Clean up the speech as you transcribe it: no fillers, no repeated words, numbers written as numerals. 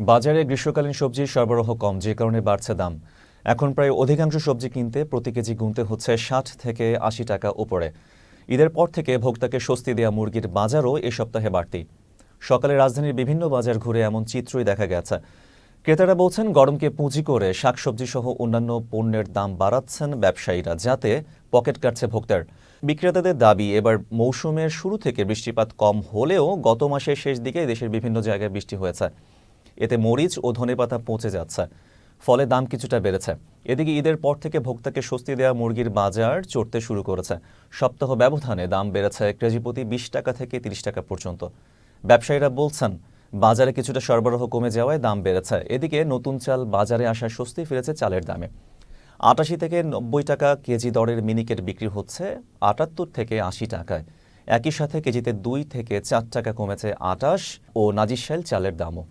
বাজারে গ্রীষ্মকালীন সবজির সরবরাহ কম, যে কারণে বাড়ছে দাম। এখন প্রায় অধিকাংশ সবজি কিনতে প্রতি কেজি গুনতে হচ্ছে ৬০ থেকে ৮০ টাকা উপরে। ঈদের পর থেকে ভোক্তাকে স্বস্তি দেয়া মুরগির বাজারও এ সপ্তাহে বাড়তি। সকালে রাজধানীর বিভিন্ন বাজার ঘুরে এমন চিত্রই দেখা গেছে। ক্রেতারা বলছেন, গরমকে পুঁজি করে শাকসবজি সহ অন্যান্য পণ্যের দাম বাড়াচ্ছেন ব্যবসায়ীরা, যাতে পকেট কাটছে ভোক্তার। বিক্রেতাদের দাবি, এবার মৌসুমের শুরু থেকে বৃষ্টিপাত কম হলেও গত মাসের শেষ দিকে দেশের বিভিন্ন জায়গায় বৃষ্টি হয়েছে। এতে মরিচ ও ধনেপাতা পচে যাচ্ছে, ফলে দাম কিছুটা বেড়েছে। এদিকে ঈদের পর থেকে ভোক্তাকে স্বস্তি দেওয়া মুরগির বাজার চড়তে শুরু করেছে। সপ্তাহ ব্যবধানে দাম বেড়েছে কেজি প্রতি ২০ টাকা থেকে ৩০ টাকা পর্যন্ত। ব্যবসায়ীরা বলছেন, বাজারে কিছুটা সরবরাহ কমে যাওয়ায় দাম বেড়েছে। এদিকে নতুন চাল বাজারে আসার স্বস্তি ফিরেছে চালের দামে। ৮৮ থেকে ৯০ টাকা কেজি দরের মিনিকেট বিক্রি হচ্ছে ৭৮ থেকে ৮০ টাকায়। একই সাথে কেজিতে ২ থেকে ৪ টাকা কমেছে আটাশ ও নাজিরশাইল চালের দামও।